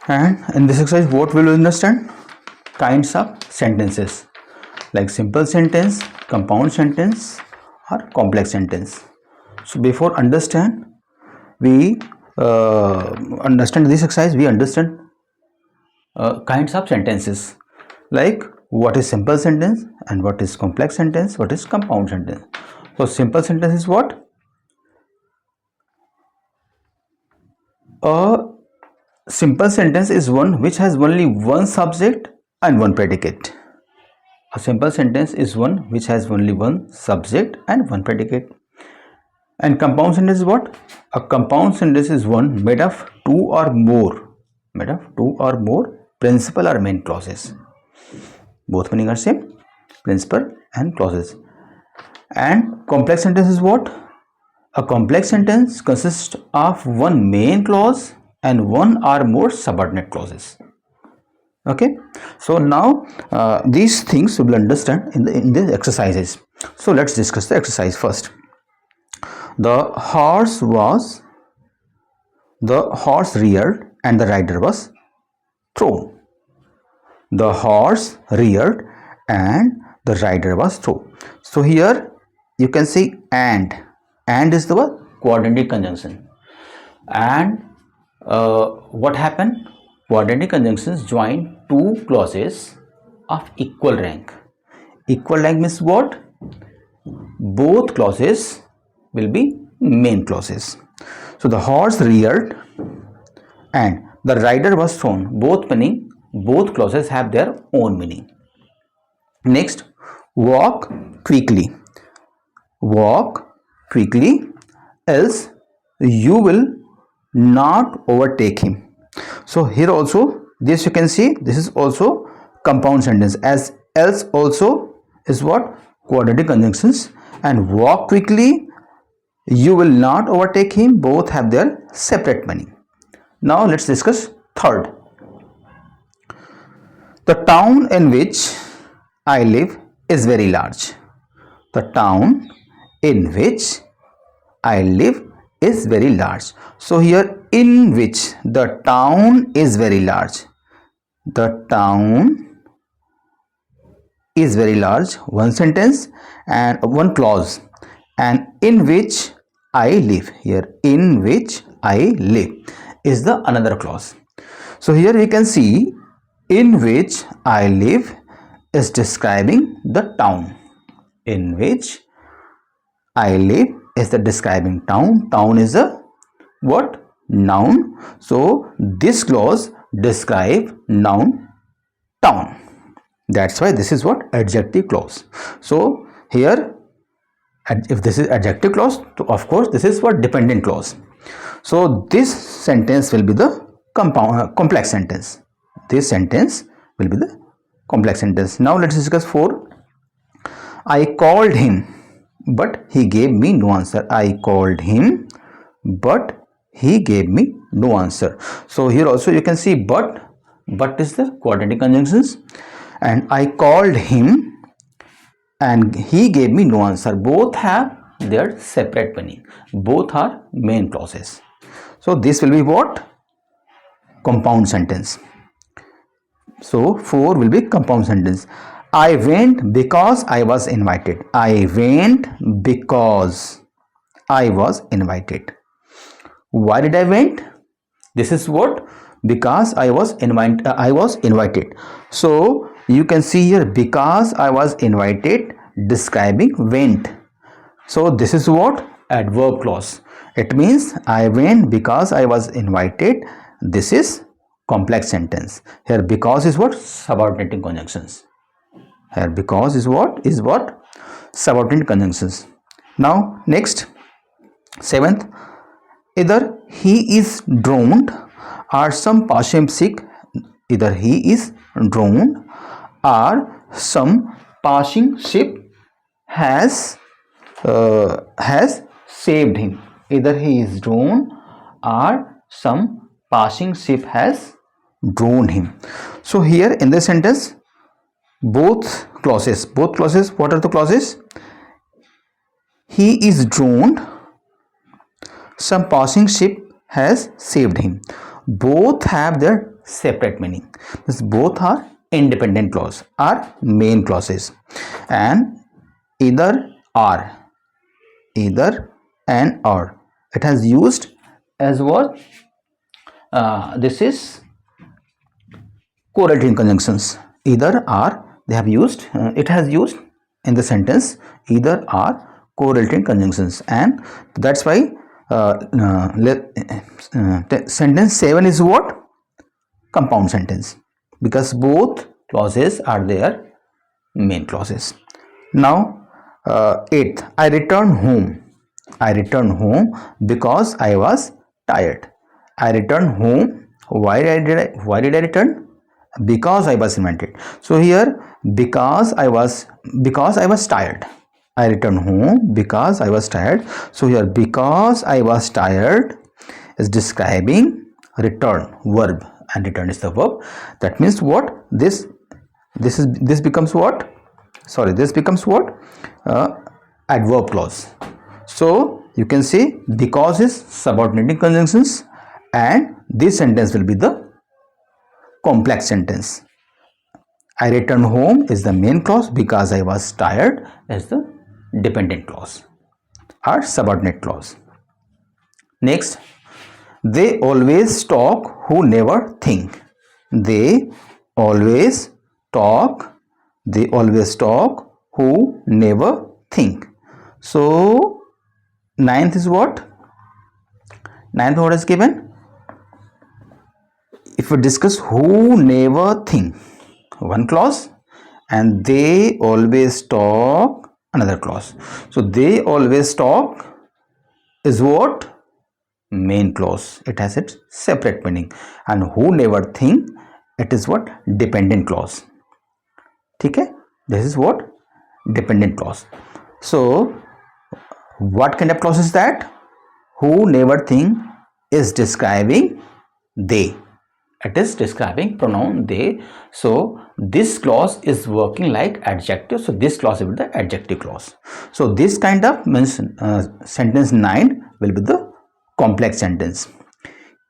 And in this exercise, what will you understand? Kinds of sentences like simple sentence, compound sentence, or complex sentence. So before we understand this exercise, we understand kinds of sentences like what is simple sentence and what is complex sentence, what is compound sentence. So simple sentence is what? A simple sentence is one which has only one subject and one predicate. A simple sentence is one which has only one subject and one predicate. And compound sentence is what? A compound sentence is one made of two or more principal or main clauses. Both meaning are same, principal and clauses. And complex sentence is what? A complex sentence consists of one main clause and one or more subordinate clauses. Okay, so now these things we will understand in the exercises. So let's discuss the exercise first. The horse reared and the rider was thrown. The horse reared and the rider was thrown. So here you can see and is the word coordinating conjunction. And what happened? Coordinating conjunctions join two clauses of equal rank. Equal rank means what? Both clauses will be main clauses. So the horse reared and the rider was thrown. Both meaning, both clauses have their own meaning. Next, walk quickly. Walk quickly, else you will not overtake him. So here also, this you can see, this is also compound sentence, as else also is what? Coordinating conjunctions. And walk quickly, you will not overtake him, both have their separate meaning. Now let's discuss third. The town in which I live is very large. The town in which I live is very large. So here in which, the town is very large. The town is very large, one sentence and one clause. And in which I live, here in which I live is the another clause. So here we can see in which I live is describing the town. In which I live is the describing town. Town is a what? Noun. So this clause describe noun town. That's why this is what? Adjective clause. So here, if this is adjective clause, so of course this is what? Dependent clause. So this sentence will be the complex sentence. This sentence will be the complex sentence. Now let's discuss 4. I called him, but he gave me no answer. I called him, but he gave me no answer. So here also you can see but is the coordinating conjunctions, and I called him and he gave me no answer. Both have their separate meaning. Both are main clauses. So this will be what? Compound sentence. So 4 will be compound sentence. I went because I was invited. I went because I was invited. Why did I went? This is what? Because I was invited. So you can see here because I was invited describing went. So this is what? Adverb clause. It means I went because I was invited. This is complex sentence. Here because is what? Subordinating conjunctions. Here because is what? Subordinate conjunctions. Now next, 7th, either he is drowned or some passing ship. Either he is drowned or some passing ship has saved him. Either he is drowned or some passing ship has drowned him. So here in this sentence, both clauses, what are the clauses? He is drowned, some passing ship has saved him. Both have their separate meaning. This both are independent clause, are main clauses, and either and or. It has used as what? This is correlating conjunctions. Either or they have used. It has used in the sentence either or correlating conjunctions, and that's why sentence 7 is what? Compound sentence, because both clauses are their main clauses. Now 8th, I returned home. I returned home because I was tired. I returned home. Why did I return? Because I was invented. So here because I was tired. I returned home because I was tired. So here because I was tired is describing return verb, and return is the verb. That means what? This becomes what? Sorry, this becomes what? Adverb clause. So you can say because is subordinating conjunctions, and this sentence will be the complex sentence. I returned home is the main clause, because I was tired is the dependent clause or subordinate clause. Next, they always talk who never think. They always talk who never think. So 9th is what? 9th what is given? If we discuss who never think, one clause, and they always talk, another clause. So they always talk is what? Main clause. It has its separate meaning. And who never think, it is what? Dependent clause. Okay, this is what? Dependent clause. So what kind of clause is that? Who never think is describing they. It is describing pronoun they. So this clause is working like adjective. So this clause will be the adjective clause. So this kind of means sentence 9 will be the complex sentence.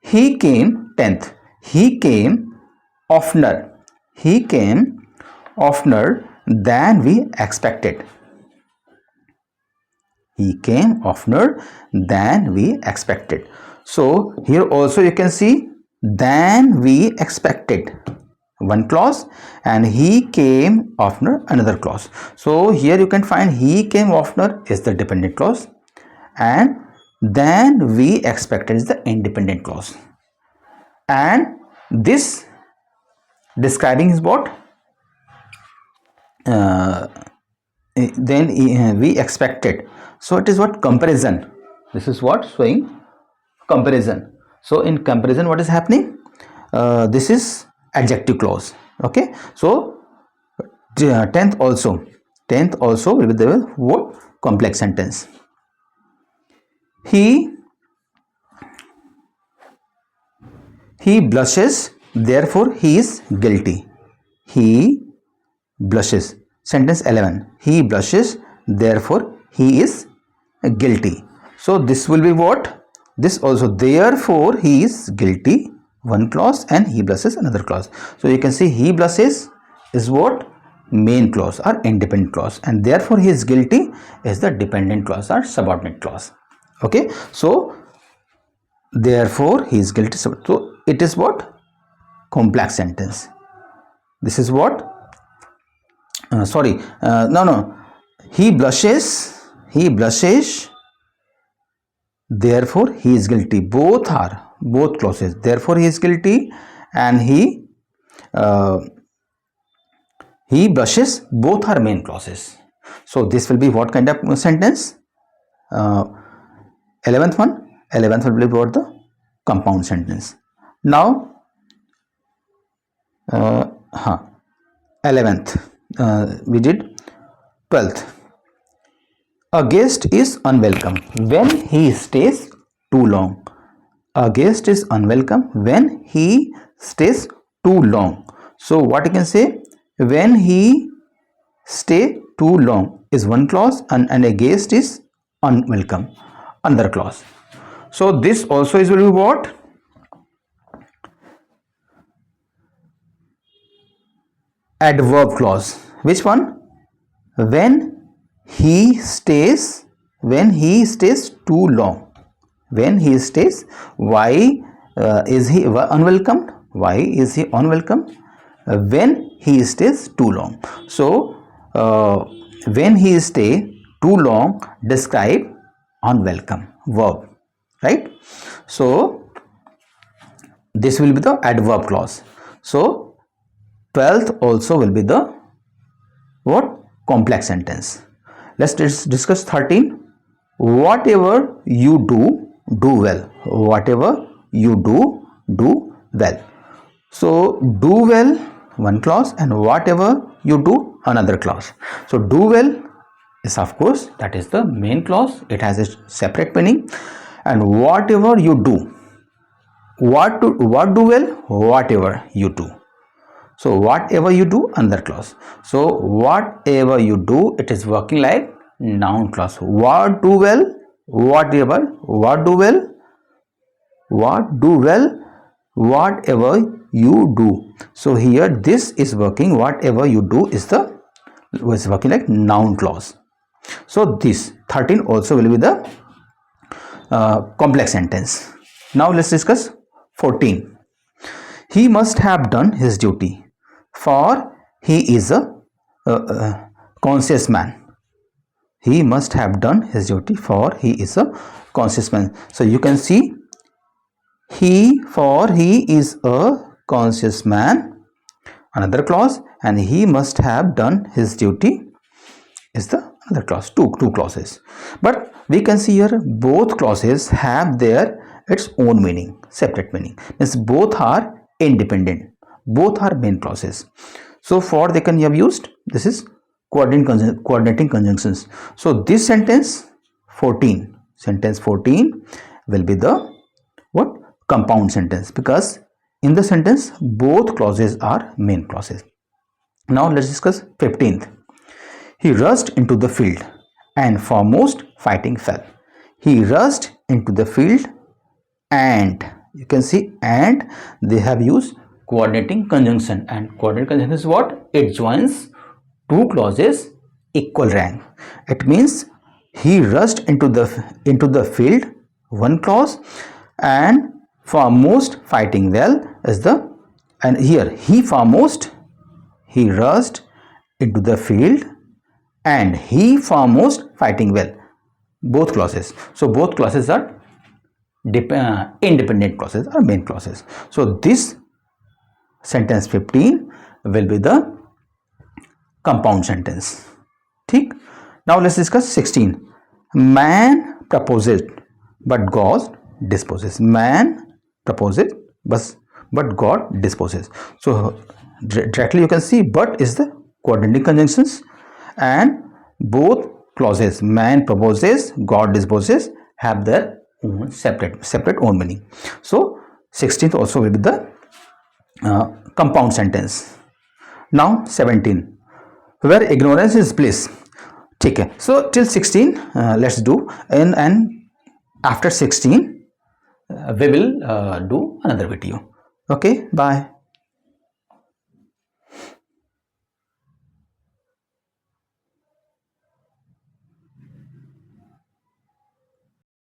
He came 10th. He came oftener. He came oftener than we expected. He came oftener than we expected. So here also you can see than we expected, one clause, and he came oftener, another clause. So here you can find he came oftener is the dependent clause, and than we expected is the independent clause. And this describing is what? Then we expected. So it is what? Comparison. This is what? Showing comparison. So in comparison what is happening? This is adjective clause. Okay, so 10th also will be the what? Complex sentence. He blushes, therefore he is guilty. He blushes. Sentence 11. He blushes, therefore he is guilty. So this will be what? This also, therefore he is guilty, one clause, and he blushes, another clause. So you can see he blushes is what? Main clause or independent clause, and therefore he is guilty is the dependent clause or subordinate clause. Okay, so therefore he is guilty. So it is what? Complex sentence. This is what? He blushes, therefore he is guilty. Both clauses. Therefore he is guilty, and he blushes, both are main clauses. So this will be what kind of sentence? 11th will be what? The compound sentence. Now 11th we did. 12th, a guest is unwelcome when he stays too long. A guest is unwelcome when he stays too long. So what you can say? When he stay too long is one clause, and a guest is unwelcome, another clause. So this also is will be what? adverb clause. Which one? When he stays too long. When he stays, why is he unwelcomed? Why is he unwelcome? When he stays too long. So when he stay too long, describe unwelcome verb, right? So this will be the adverb clause. So 12th also will be the what? Complex sentence. Let's discuss 13. Whatever you do, do well. Whatever you do, do well. So do well, one clause, and whatever you do, another clause. So do well is, of course, that is the main clause. It has a separate meaning. And whatever you do, what do well? Whatever you do. So whatever you do, another clause. So whatever you do, it is working like noun clause. What do well? Whatever. What do well? What do well? Whatever you do. So here this is working. Whatever you do is working like noun clause. So this 13 also will be the complex sentence. Now let's discuss 14. He must have done his duty, for he is a conscious man. He must have done his duty, for he is a conscious man. So you can see he is a conscious man, another clause, and he must have done his duty is the other clause. Two clauses. But we can see here both clauses have its own meaning, separate meaning. Means both are independent. Both are main clauses. So for they can have used, this is coordinating conjunctions. So this sentence 14 will be the what? Compound sentence, because in the sentence both clauses are main clauses. Now let's discuss 15th. He rushed into the field, and foremost fighting fell. He rushed into the field, and you can see, and they have used coordinating conjunction. And coordinating conjunction is what? It joins two clauses equal rank. It means he rushed into the field, one clause, and foremost fighting well is the, and here he rushed into the field, and he foremost fighting well. Both clauses. So both clauses are independent clauses or main clauses. So this sentence 15 will be the compound sentence. ठीक? Now let's discuss 16. Man proposes, but God disposes. Man proposes, but God disposes. So directly you can see, but is the coordinating conjunctions, and both clauses, man proposes, God disposes, have their own separate own meaning. So 16th also will be the compound sentence. Now 17, where ignorance is bliss. Okay, so till 16 let's do, and after 16 we will do another video. Okay, bye.